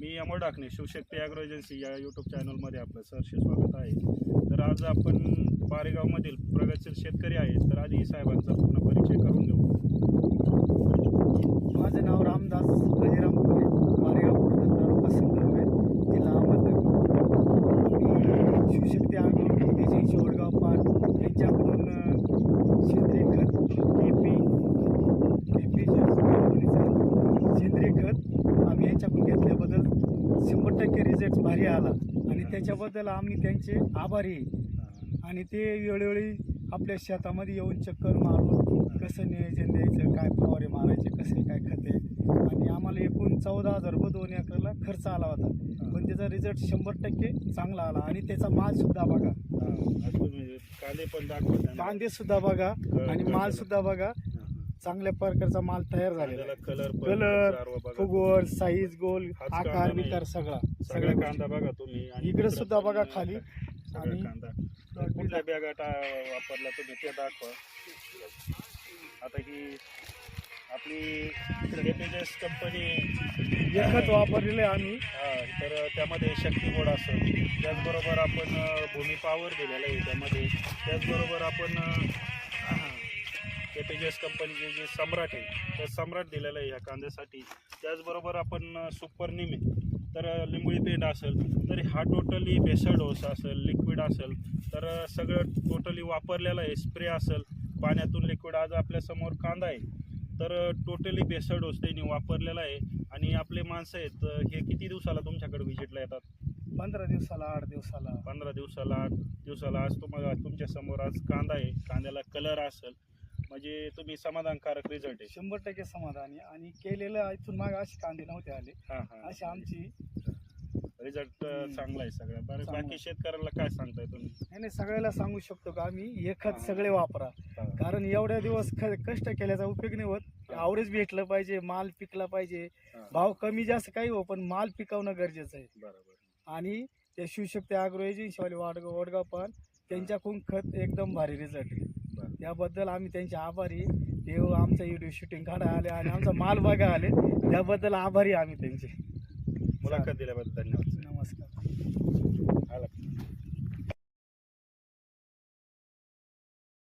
मी Amol Dakne, Shivshakti agro agency या YouTube चॅनलमध्ये आपलं सहर्ष स्वागत आहे. तर आज आपण पारेगावमधील प्रगतशील शेतकरी आहेत. तर आधी साहेबांचा पूर्ण परिचय करून घेऊ. माझं नाव रामदास गजेराम फुले, पारेगाव खुर्द, तालुका सिंधुदुर्ग, जिल्हा अहमदनगर. मी शिवशक्ती ॲग्रो एजन्सी वडगाव पाट यांच्याकडून सेंद्रिय खत केपी कंपनीचं सेंद्रिय खत आम्ही यांच्याकडून घेतल्याबद्दल 100% रिझल्ट भारी आला आणि त्याच्याबद्दल आम्ही त्यांचे आभारी आहे. आणि ते वेळोवेळी आपल्या शेतामध्ये येऊन चक्कर मारून कसं नियोजन द्यायचं, काय फवारे मारायचे, कसे काय खते, आणि आम्हाला एकूण 14,000 रुपये 2 एकरला खर्च आला होता. पण त्याचा रिझल्ट 100% चांगला आला. आणि त्याचा मालसुद्धा बघा, कांदे पण दाखवा, कांदेसुद्धा बघा आणि मालसुद्धा बघा. चांगल्या प्रकारचा माल तयार झालेला, कलर, फुगवड, साईज, गोल, आकार विकार सगळा कांदा बघा तुम्ही. इकडे सुद्धा बघा खाली. आणि कांदा कुठल्या बॅगा वापरला तुम्ही ते दाखवा. आता ही आपली केपीजेस कंपनी खत वापरलेलं आहे आम्ही. तर त्यामध्ये शक्ती बोर्ड असेल, त्याचबरोबर आपण भूमी पॉवर दिलेलं आहे त्यामध्ये. त्याचबरोबर आपण केपीजेस कंपनीचे जे सम्राट आहे तर सम्राट दिलेलं आहे ह्या कांद्यासाठी. त्याचबरोबर आपण सुपर निमे, तर लिंबोळी पेंड असेल, तर हा टोटली बेसल डोस असेल, लिक्विड असेल, तर सगळं टोटली वापरलेलं आहे. स्प्रे असेल, पाण्यातून लिक्विड. आज आपल्यासमोर कांदा आहे, तर टोटली बेसल डोस त्यांनी वापरलेला आहे. आणि आपले माणसं आहेत हे किती दिवसाला तुमच्याकडे व्हिजिटला येतात? 15 दिवसाला, 8 दिवसाला, 15 दिवसाला, 8 दिवसाला. आज तुम्हाला तुमच्यासमोर आज कांदा आहे, कांद्याला कलर असेल, म्हणजे तुम्ही समाधानकारक रिझल्ट आहे. 100% समाधानी. आणि केलेलं इथून मागे असे कांदे नव्हते आले. अशी आमची रिझल्ट चांगला आहे सगळ्या. बरं, बाकी शेतकऱ्याला काय सांगताय तुम्ही? नाही, सगळ्याला सांगू शकतो का आम्ही हे खत सगळे वापरा. कारण एवढ्या दिवस कष्ट केल्याचा उपयोग नाही होत. आवरेज भेटलं पाहिजे, माल पिकला पाहिजे. भाव कमी जास्त काही हो, पण माल पिकवणं गरजेचं आहे. बरोबर. आणि ते शिवशक्ती ॲग्रो एजन्सीवाले वडगाव पण त्यांच्याकडून खत एकदम भारी रिझल्ट आहे. त्याबद्दल आम्ही त्यांचे आभारी. ते आमचा व्हिडिओ शूटिंग काढायला आले आणि आमचा माल बघायला आले, त्याबद्दल आभारी आम्ही त्यांचे. मुलाखत दिल्याबद्दल धन्यवाद. नमस्कार. आला.